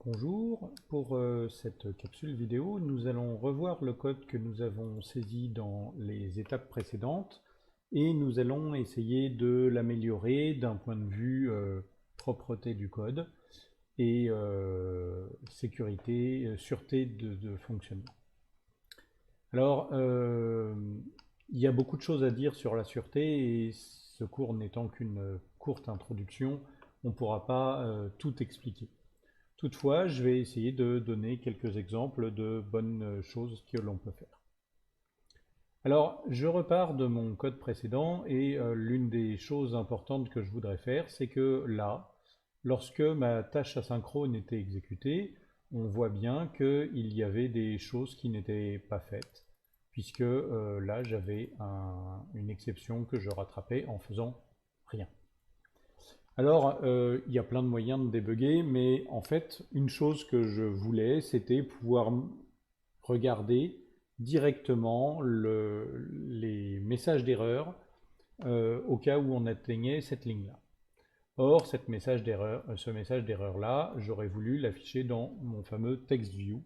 Bonjour, pour cette capsule vidéo, nous allons revoir le code que nous avons saisi dans les étapes précédentes et nous allons essayer de l'améliorer d'un point de vue propreté du code et sécurité, sûreté de fonctionnement. Alors, il y a beaucoup de choses à dire sur la sûreté et ce cours n'étant qu'une courte introduction, on ne pourra pas tout expliquer. Toutefois, je vais essayer de donner quelques exemples de bonnes choses que l'on peut faire. Alors, je repars de mon code précédent et l'une des choses importantes que je voudrais faire, c'est que là, lorsque ma tâche asynchrone était exécutée, on voit bien qu'il y avait des choses qui n'étaient pas faites, puisque là, j'avais une exception que je rattrapais en faisant rien. Alors, il y a plein de moyens de débugger, mais en fait, une chose que je voulais, c'était pouvoir regarder directement les messages d'erreur au cas où on atteignait cette ligne-là. Or, ce message d'erreur-là, j'aurais voulu l'afficher dans mon fameux TextView.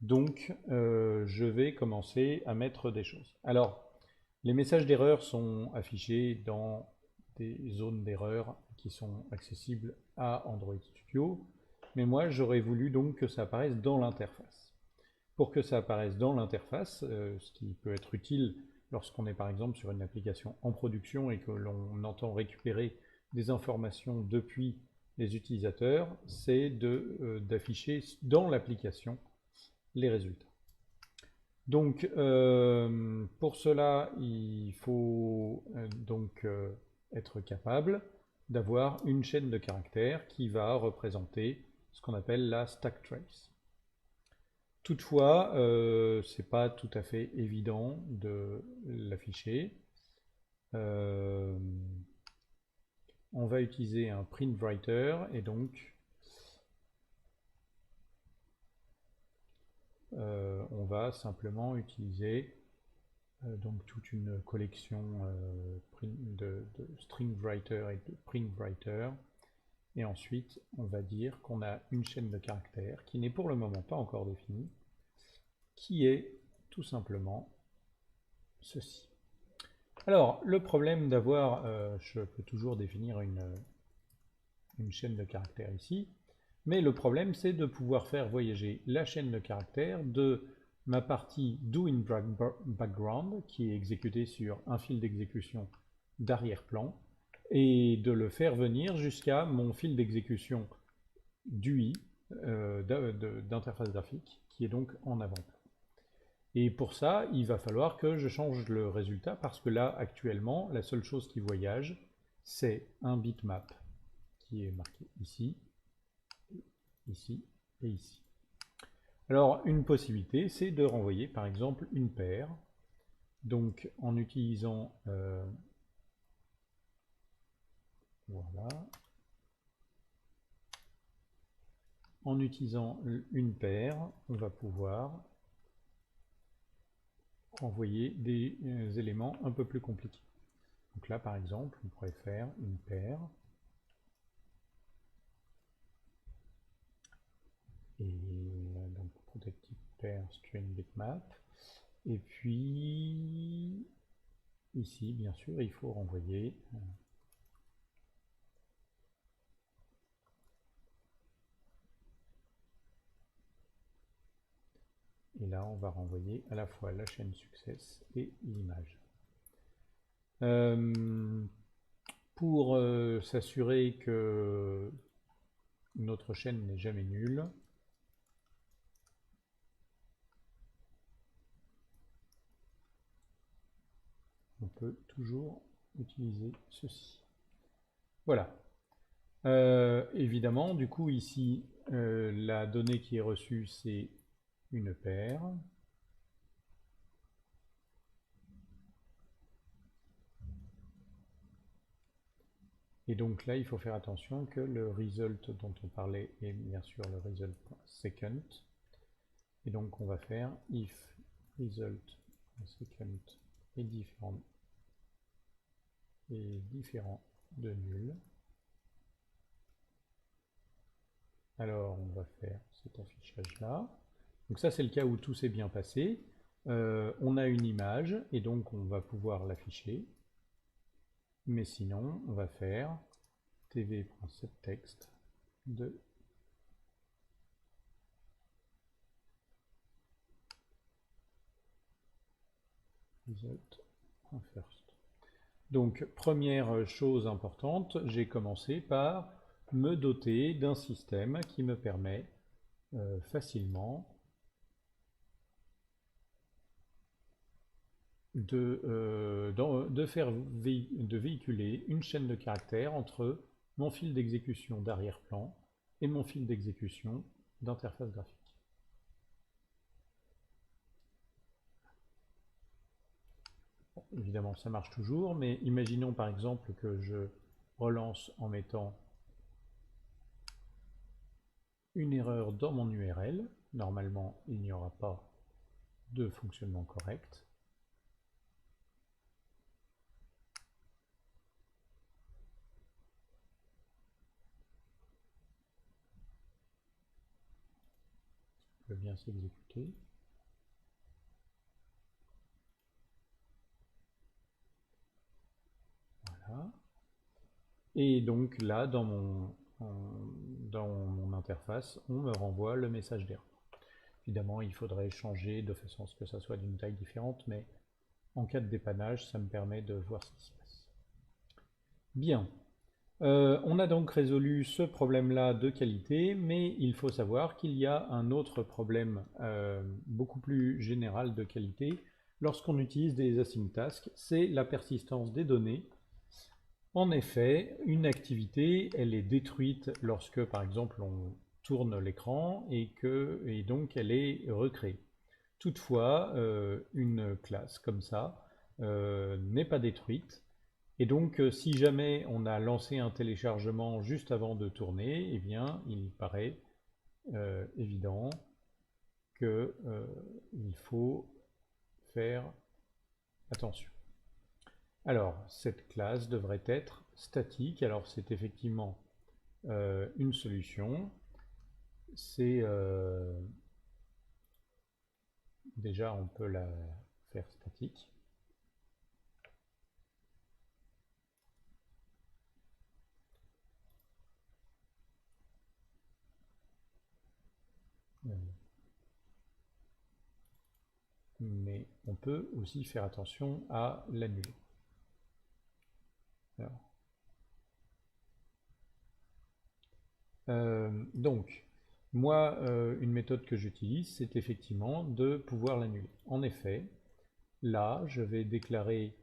Donc, je vais commencer à mettre des choses. Alors, les messages d'erreur sont affichés dans des zones d'erreur qui sont accessibles à Android Studio, mais moi j'aurais voulu donc que ça apparaisse dans l'interface. Pour que ça apparaisse dans l'interface, ce qui peut être utile lorsqu'on est par exemple sur une application en production et que l'on entend récupérer des informations depuis les utilisateurs, c'est d'afficher dans l'application les résultats. Donc, pour cela, il faut être capable d'avoir une chaîne de caractères qui va représenter ce qu'on appelle la stack trace. Toutefois, c'est pas tout à fait évident de l'afficher. On va utiliser un print writer et donc on va simplement utiliser donc toute une collection de string writer et de print writer, et ensuite on va dire qu'on a une chaîne de caractères qui n'est pour le moment pas encore définie, qui est tout simplement ceci. Alors le problème d'avoir, je peux toujours définir une chaîne de caractères ici, mais le problème c'est de pouvoir faire voyager la chaîne de caractères de ma partie do in background, qui est exécutée sur un fil d'exécution d'arrière-plan, et de le faire venir jusqu'à mon fil d'exécution d'UI, d'interface graphique, qui est donc en avant-plan. Et pour ça, il va falloir que je change le résultat, parce que là, actuellement, la seule chose qui voyage, c'est un bitmap, qui est marqué ici, ici et ici. Alors, une possibilité, c'est de renvoyer par exemple une paire. Donc, en utilisant voilà, en utilisant une paire, on va pouvoir renvoyer des éléments un peu plus compliqués. Donc là, par exemple, on pourrait faire une paire et donc protected pair string bitmap. Et puis ici, bien sûr, il faut renvoyer et là, on va renvoyer à la fois la chaîne success et l'image. Pour s'assurer que notre chaîne n'est jamais nulle, on peut toujours utiliser ceci. Voilà. Évidemment, du coup, ici, la donnée qui est reçue, c'est une paire. Et donc là, il faut faire attention que le result dont on parlait est bien sûr le result.second. Et donc on va faire if result.second est différent de nul, Alors, on va faire cet affichage-là. Donc ça, c'est le cas où tout s'est bien passé. On a une image, et donc on va pouvoir l'afficher. Mais sinon, on va faire tv.setText de result.first. Donc, première chose importante, j'ai commencé par me doter d'un système qui me permet facilement de véhiculer une chaîne de caractères entre mon fil d'exécution d'arrière-plan et mon fil d'exécution d'interface graphique. Bon, évidemment, ça marche toujours, mais imaginons par exemple que je relance en mettant une erreur dans mon URL. Normalement, il n'y aura pas de fonctionnement correct. Ça peut bien s'exécuter. Voilà. Et donc là, dans mon interface, on me renvoie le message d'erreur. Évidemment, il faudrait changer de façon à ce que ça soit d'une taille différente, mais en cas de dépannage, ça me permet de voir ce qui se passe. Bien. On a donc résolu ce problème-là de qualité, mais il faut savoir qu'il y a un autre problème beaucoup plus général de qualité lorsqu'on utilise des async tasks, c'est la persistance des données. En effet, une activité, elle est détruite lorsque, par exemple, on tourne l'écran et donc elle est recréée. Toutefois, une classe comme ça n'est pas détruite. Et donc, si jamais on a lancé un téléchargement juste avant de tourner, eh bien, il paraît évident qu'il faut faire attention. Alors, cette classe devrait être statique. Alors, c'est effectivement une solution. C'est déjà, on peut la faire statique. Mais on peut aussi faire attention à l'annuler. Donc, moi, une méthode que j'utilise, c'est effectivement de pouvoir l'annuler. En effet, là, je vais déclarer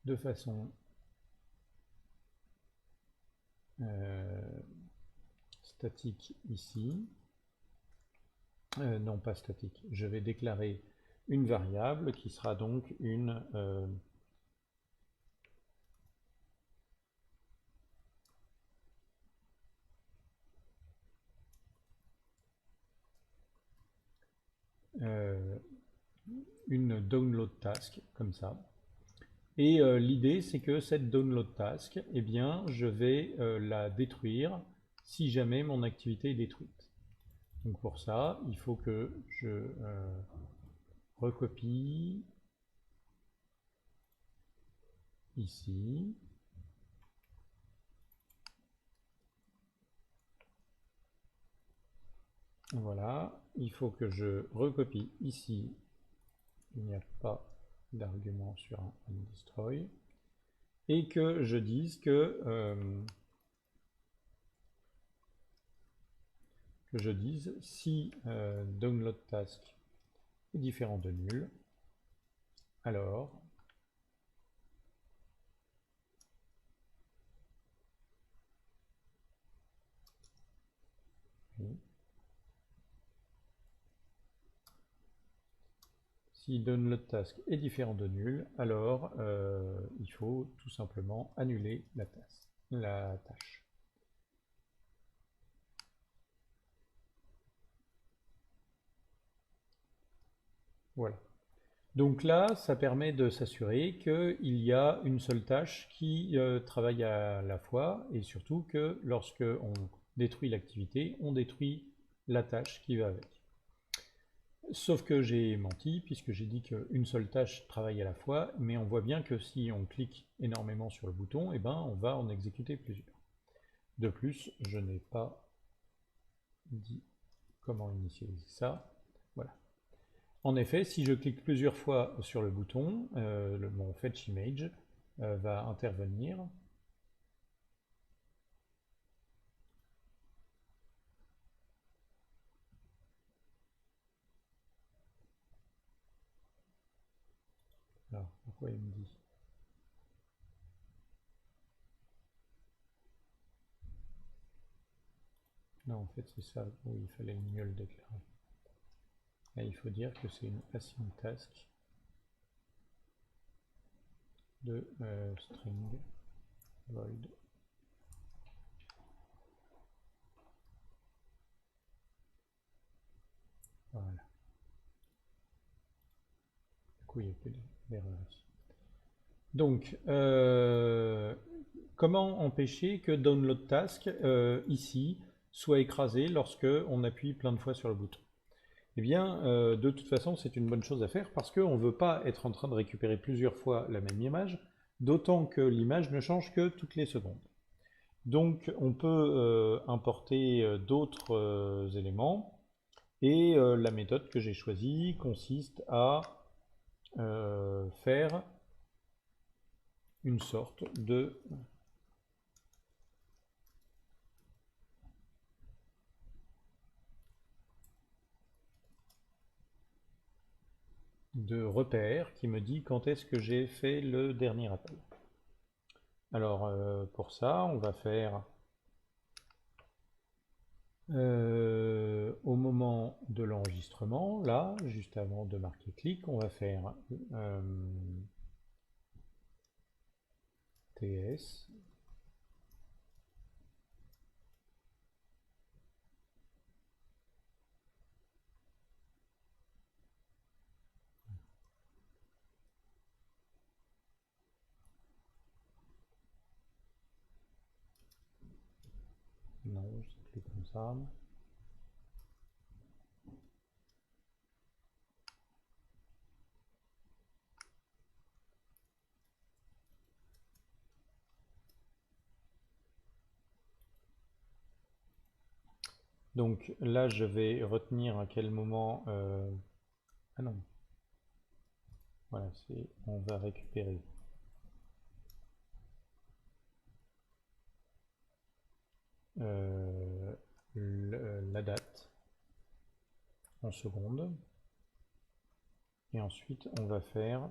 de façon statique ici. Non, pas statique. Je vais déclarer une variable qui sera donc une download task, comme ça. Et l'idée, c'est que cette download task, eh bien, je vais la détruire si jamais mon activité est détruite. Donc pour ça, il faut que je recopie ici. Voilà, il faut que je recopie ici. Il n'y a pas d'argument sur un destroy. Et que je dise que si download task est différent de nul, alors si download task est différent de nul, alors il faut tout simplement annuler la tâche. Voilà. Donc là, ça permet de s'assurer qu'il y a une seule tâche qui travaille à la fois, et surtout que lorsque on détruit l'activité, on détruit la tâche qui va avec. Sauf que j'ai menti, puisque j'ai dit qu'une seule tâche travaille à la fois, mais on voit bien que si on clique énormément sur le bouton, eh ben, on va en exécuter plusieurs. De plus, je n'ai pas dit comment initialiser ça. Voilà. En effet, si je clique plusieurs fois sur le bouton, mon fetch image va intervenir. Alors, pourquoi il me dit? Non, en fait, c'est ça où il fallait mieux le déclarer. Là, il faut dire que c'est une async task de string void. Voilà. Du coup, il n'y a plus d'erreur ici. Donc, comment empêcher que download task ici soit écrasé lorsque on appuie plein de fois sur le bouton? Eh bien, de toute façon, c'est une bonne chose à faire parce qu'on ne veut pas être en train de récupérer plusieurs fois la même image, d'autant que l'image ne change que toutes les secondes. Donc, on peut importer d'autres éléments, et la méthode que j'ai choisie consiste à faire une sorte de repère qui me dit quand est-ce que j'ai fait le dernier appel. Alors pour ça, on va faire au moment de l'enregistrement, là, juste avant de marquer clic, on va faire TS. Non, c'est plus comme ça. Donc là, je vais retenir à quel moment... Ah non. Voilà, on va récupérer la date en secondes. Et ensuite, on va faire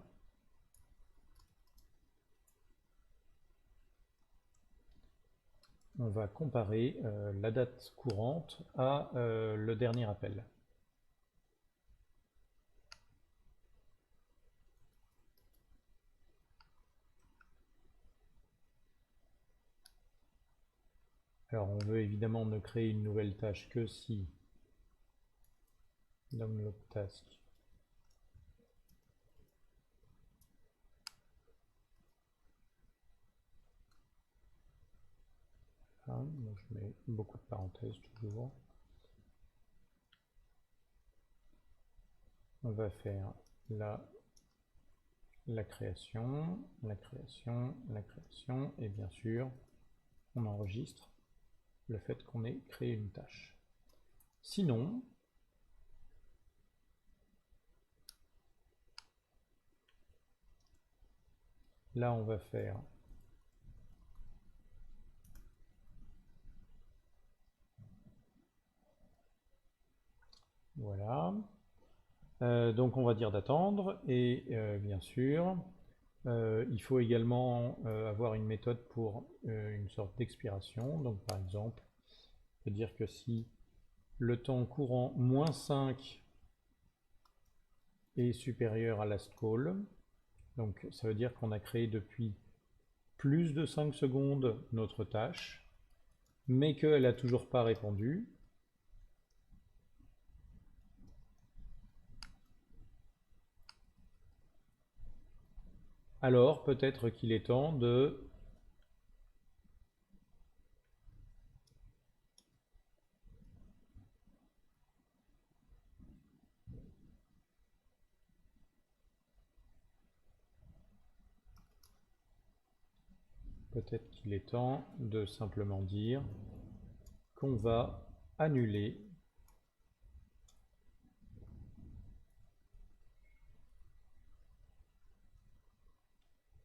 on va comparer la date courante à le dernier appel. Alors on veut évidemment ne créer une nouvelle tâche que si download task je mets beaucoup de parenthèses toujours. On va faire la création, la création, la création, et bien sûr, on enregistre le fait qu'on ait créé une tâche. Sinon, là on va faire voilà. Donc on va dire d'attendre et bien sûr il faut également avoir une méthode pour une sorte d'expiration. Donc par exemple, on peut dire que si le temps courant -5 est supérieur à last call, donc ça veut dire qu'on a créé depuis plus de 5 secondes notre tâche, mais qu'elle n'a toujours pas répondu. Alors peut-être qu'il est temps de peut-être qu'il est temps de simplement dire qu'on va annuler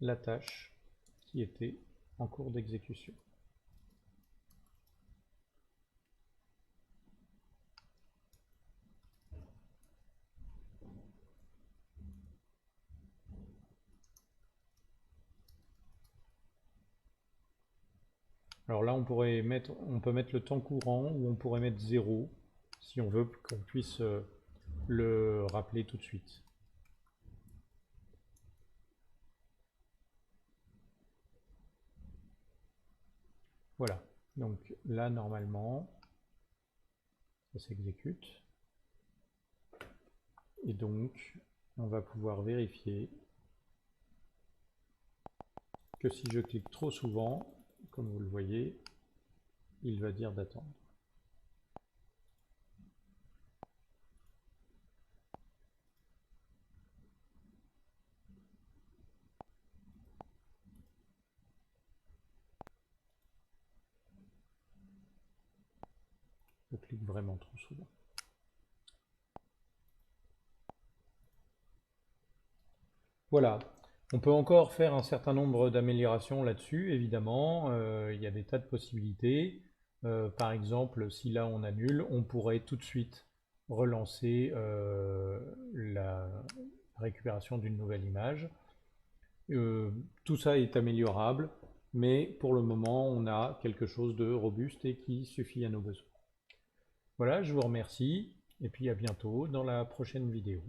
la tâche qui était en cours d'exécution. Alors là, on peut mettre le temps courant ou on pourrait mettre 0 si on veut qu'on puisse le rappeler tout de suite. Voilà, donc là normalement, ça s'exécute. Et donc, on va pouvoir vérifier que si je clique trop souvent, comme vous le voyez, il va dire d'attendre. Je clique vraiment trop souvent. Voilà. On peut encore faire un certain nombre d'améliorations là-dessus, évidemment. Il y a des tas de possibilités. Par exemple, si là on annule, on pourrait tout de suite relancer la récupération d'une nouvelle image. Tout ça est améliorable, mais pour le moment, on a quelque chose de robuste et qui suffit à nos besoins. Voilà, je vous remercie, et puis à bientôt dans la prochaine vidéo.